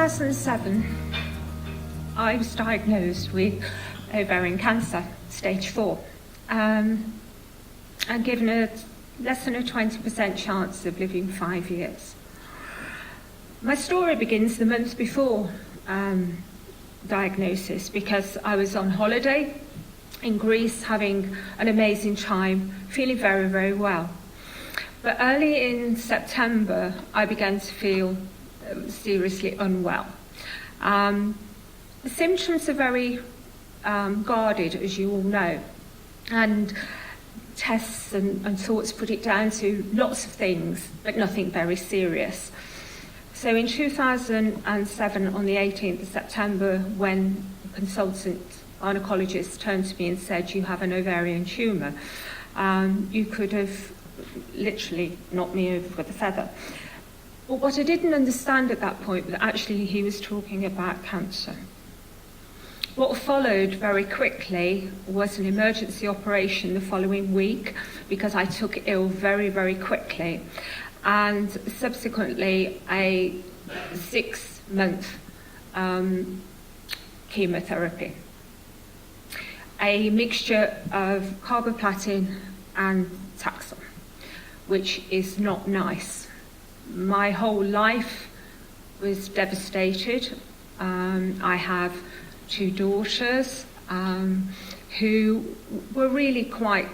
2007, I was diagnosed with ovarian cancer, stage 4, and given a less than a 20% chance of living 5 years. My story begins the month before diagnosis, because I was on holiday in Greece having an amazing time, feeling very, very well. But early in September, I began to feel seriously unwell. The symptoms are very guarded, as you all know, and tests and thoughts put it down to lots of things, but nothing very serious. So in 2007, on the 18th of September, when the consultant gynecologist turned to me and said, "You have an ovarian tumour," you could have literally knocked me over with a feather. But what I didn't understand at that point was actually he was talking about cancer. What followed very quickly was an emergency operation the following week, because I took ill very, very quickly, and subsequently a 6-month chemotherapy. A mixture of carboplatin and Taxol, which is not nice. My whole life was devastated. I have 2 daughters who were really quite,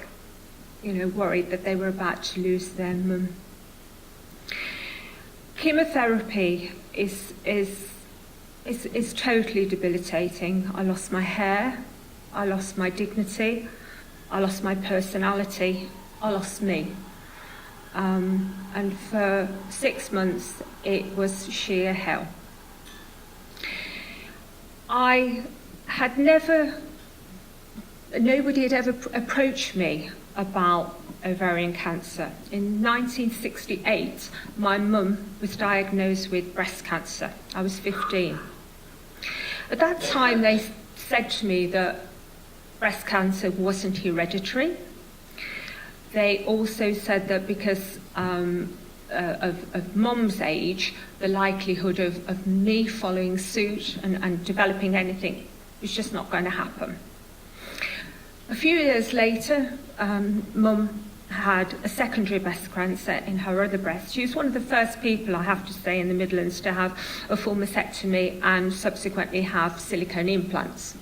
worried that they were about to lose their mum. Chemotherapy is totally debilitating. I lost my hair, I lost my dignity, I lost my personality, I lost me. And for 6 months, it was sheer hell. Nobody had ever approached me about ovarian cancer. In 1968, my mum was diagnosed with breast cancer. I was 15. At that time, they said to me that breast cancer wasn't hereditary. They also said that because of mum's age, the likelihood of me following suit and developing anything was just not going to happen. A few years later, mum had a secondary breast cancer in her other breast. She was one of the first people, I have to say, in the Midlands to have a full mastectomy and subsequently have silicone implants.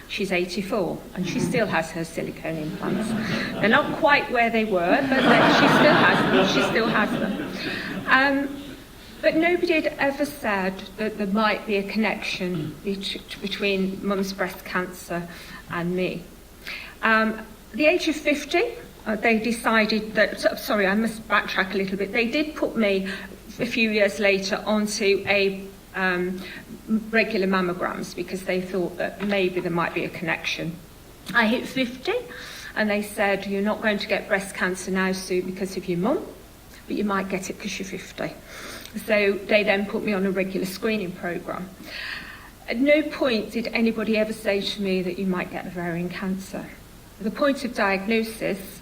She's 84, and she still has her silicone implants. They're not quite where they were, but she still has them. She still has them. But nobody had ever said that there might be a connection between mum's breast cancer and me. At the age of 50, they decided that, sorry, I must backtrack a little bit. They did put me a few years later onto a regular mammograms, because they thought that maybe there might be a connection. I hit 50, and they said, "You're not going to get breast cancer now, Sue, because of your mum, but you might get it because you're 50. So they then put me on a regular screening programme. At no point did anybody ever say to me that you might get ovarian cancer. At the point of diagnosis,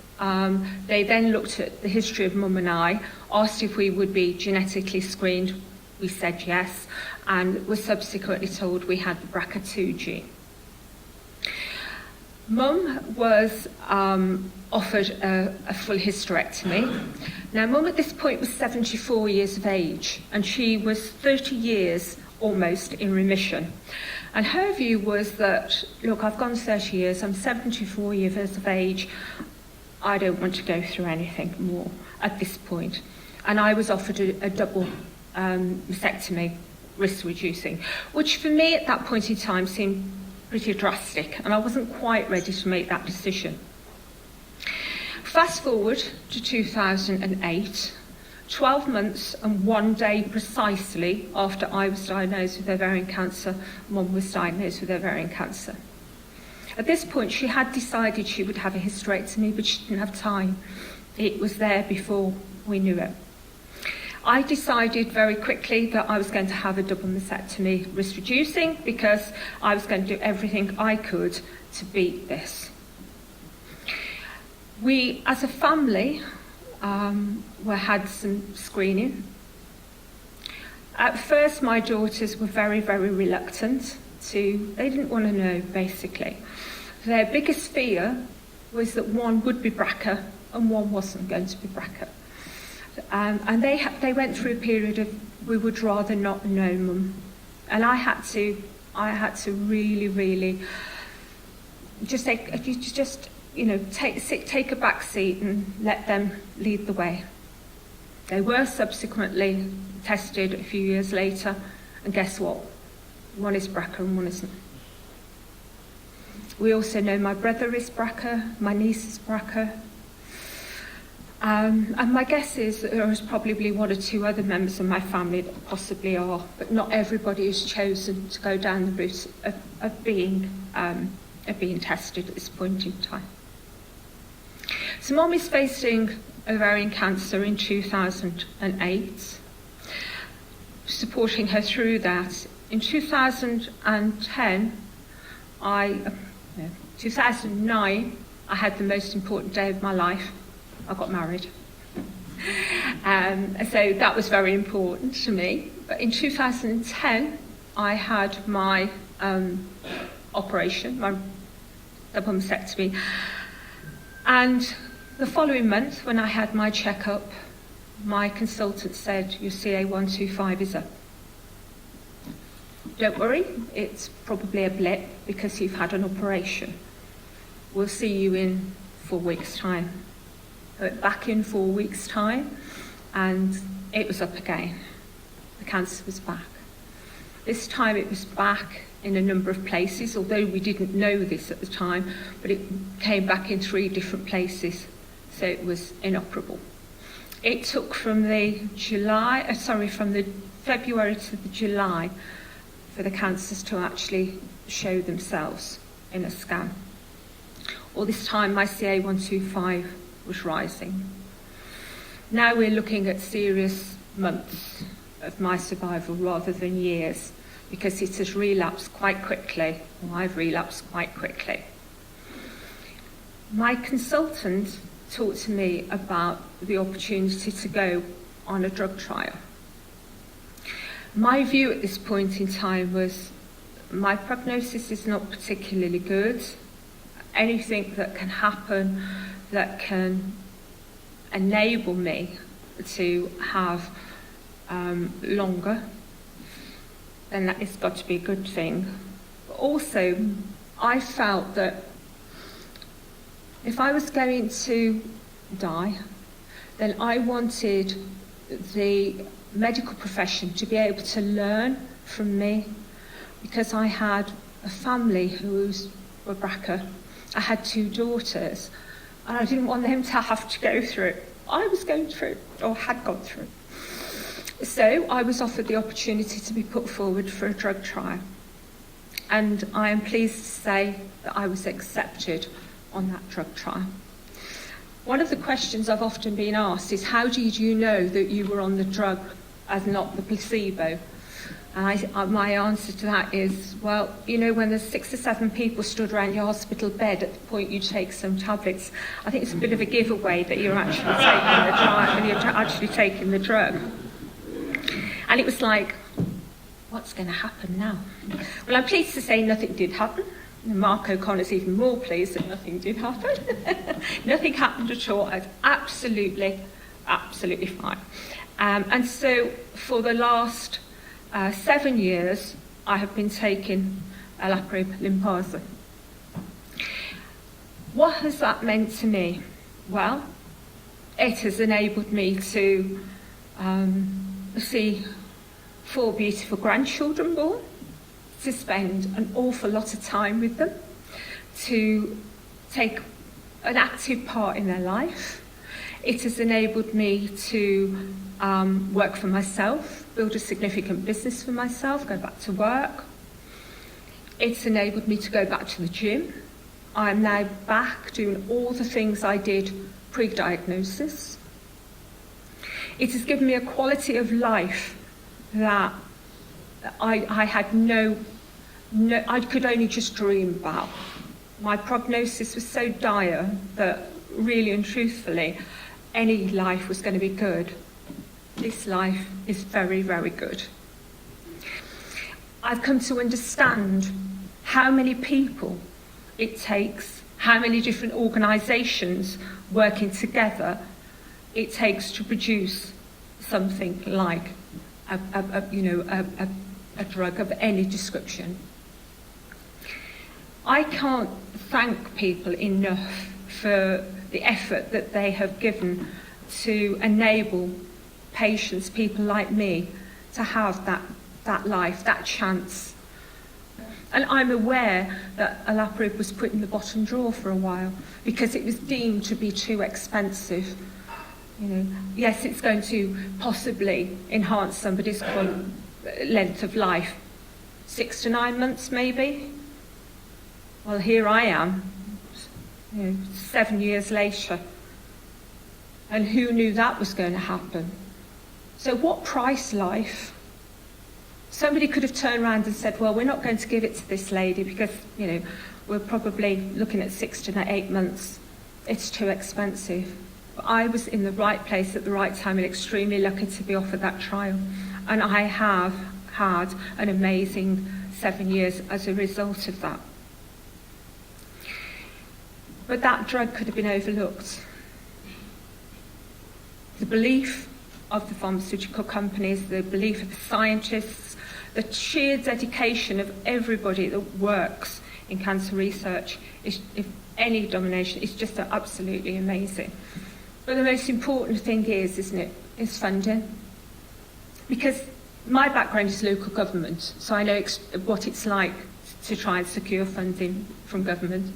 they then looked at the history of mum and I, asked if we would be genetically screened. We said yes, and were subsequently told we had the BRCA2 gene. Mum was offered a full hysterectomy. Now, mum at this point was 74 years of age, and she was 30 years almost in remission. And her view was that, look, I've gone 30 years, I'm 74 years of age, I don't want to go through anything more at this point. And I was offered a double mastectomy, risk reducing, which for me at that point in time seemed pretty drastic, and I wasn't quite ready to make that decision. Fast forward to 2008, 12 months and 1 day precisely after I was diagnosed with ovarian cancer, mum was diagnosed with ovarian cancer. At this point, she had decided she would have a hysterectomy, but she didn't have time. It was there before we knew it. I decided very quickly that I was going to have a double mastectomy, risk reducing, because I was going to do everything I could to beat this. We, as a family, had some screening. At first, my daughters were very, very reluctant they didn't want to know, basically. Their biggest fear was that one would be BRCA and one wasn't going to be BRCA. And they went through a period of, we would rather not know, Mum. And I had to really, really just take a back seat and let them lead the way. They were subsequently tested a few years later, and guess what? One is BRCA and one isn't. We also know my brother is BRCA, my niece is BRCA. And my guess is that there is probably one or two other members of my family that possibly are, but not everybody has chosen to go down the route of being tested at this point in time. So Mum is facing ovarian cancer in 2008, supporting her through that. In 2009, I had the most important day of my life. I got married. So that was very important to me. But in 2010, I had my operation, my double mastectomy. And the following month, when I had my checkup, my consultant said, your CA125 is up. Don't worry, it's probably a blip because you've had an operation. We'll see you in 4 weeks' time. I went back in 4 weeks' time, and it was up again. The cancer was back. This time it was back in a number of places, although we didn't know this at the time, but it came back in 3 different places, so it was inoperable. It took from the February to the July for the cancers to actually show themselves in a scan. All this time my CA125 was rising. Now we're looking at serious months of my survival rather than years, because it has relapsed quite quickly, or I've relapsed quite quickly. My consultant talked to me about the opportunity to go on a drug trial. My view at this point in time was my prognosis is not particularly good. Anything that can happen that can enable me to have longer, then that has got to be a good thing. But also, I felt that if I was going to die, then I wanted the medical profession to be able to learn from me, because I had a family who were BRCA. I had 2 daughters, and I didn't want them to have to go through it. I was going through, or had gone through. So I was offered the opportunity to be put forward for a drug trial. And I am pleased to say that I was accepted on that drug trial. One of the questions I've often been asked is, how did you know that you were on the drug and not the placebo? And my answer to that is, well, you know, when there's 6 or 7 people stood around your hospital bed at the point you take some tablets, I think it's a bit of a giveaway that you're actually taking the trial and you're actually taking the drug. And it was like, what's going to happen now? Well, I'm pleased to say nothing did happen. Mark O'Connor's even more pleased that nothing did happen. Nothing happened at all. I was absolutely fine. And so for the last 7 years, I have been taking olaparib Lynparza. What has that meant to me? Well, it has enabled me to see 4 beautiful grandchildren born, to spend an awful lot of time with them, to take an active part in their life. It has enabled me to work for myself, build a significant business for myself, go back to work. It's enabled me to go back to the gym. I'm now back doing all the things I did pre-diagnosis. It has given me a quality of life that I had I could only just dream about. My prognosis was so dire that really and truthfully, any life was going to be good. This life is very, very good. I've come to understand how many people it takes, how many different organisations working together it takes to produce something like a drug of any description. I can't thank people enough for the effort that they have given to enable patients, people like me, to have that life, that chance. And I'm aware that olaparib was put in the bottom drawer for a while because it was deemed to be too expensive. Yes, it's going to possibly enhance somebody's length of life. 6 to 9 months, maybe. Well, here I am, 7 years later. And who knew that was going to happen? So what price life? Somebody could have turned around and said, well, we're not going to give it to this lady because, we're probably looking at 6 to 8 months. It's too expensive. But I was in the right place at the right time and extremely lucky to be offered that trial. And I have had an amazing 7 years as a result of that. But that drug could have been overlooked. The belief of the pharmaceutical companies, the belief of the scientists, the sheer dedication of everybody that works in cancer research, if any domination, is just absolutely amazing. But the most important thing is funding. Because my background is local government, so I know what it's like to try and secure funding from government.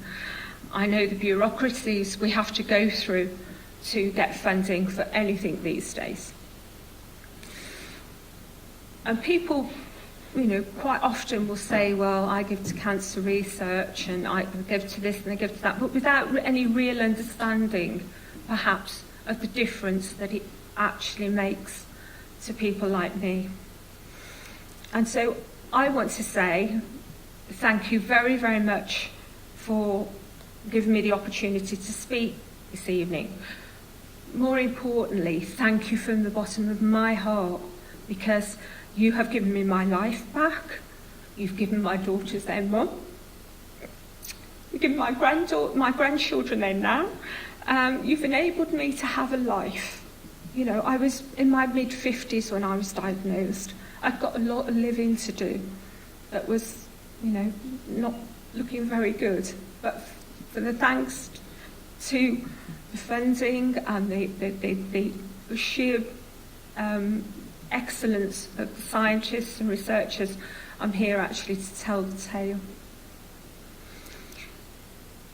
I know the bureaucracies we have to go through to get funding for anything these days. And people, quite often will say, well, I give to cancer research and I give to this and I give to that, but without any real understanding, perhaps, of the difference that it actually makes to people like me. And so I want to say thank you very, very much for giving me the opportunity to speak this evening. More importantly, thank you from the bottom of my heart, because you have given me my life back. You've given my daughters their mum. You've given my grandchildren their nan. You've enabled me to have a life. I was in my mid-50s when I was diagnosed. I'd got a lot of living to do that was, not looking very good. But for the thanks to the funding and the sheer excellence of the scientists and researchers, I'm here actually to tell the tale.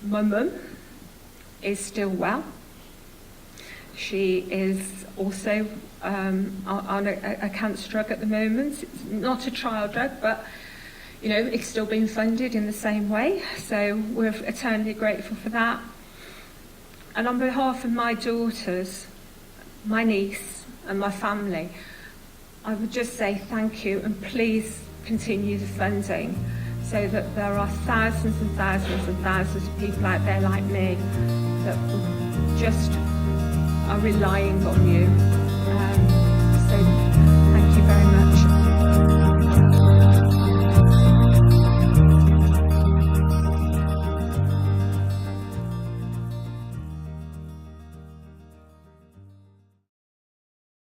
My mum is still well. She is also on a cancer drug at the moment. It's not a trial drug, but it's still being funded in the same way. So we're eternally grateful for that. And on behalf of my daughters, my niece, and my family, I would just say thank you, and please continue the funding so that there are thousands and thousands and thousands of people out there like me that just are relying on you.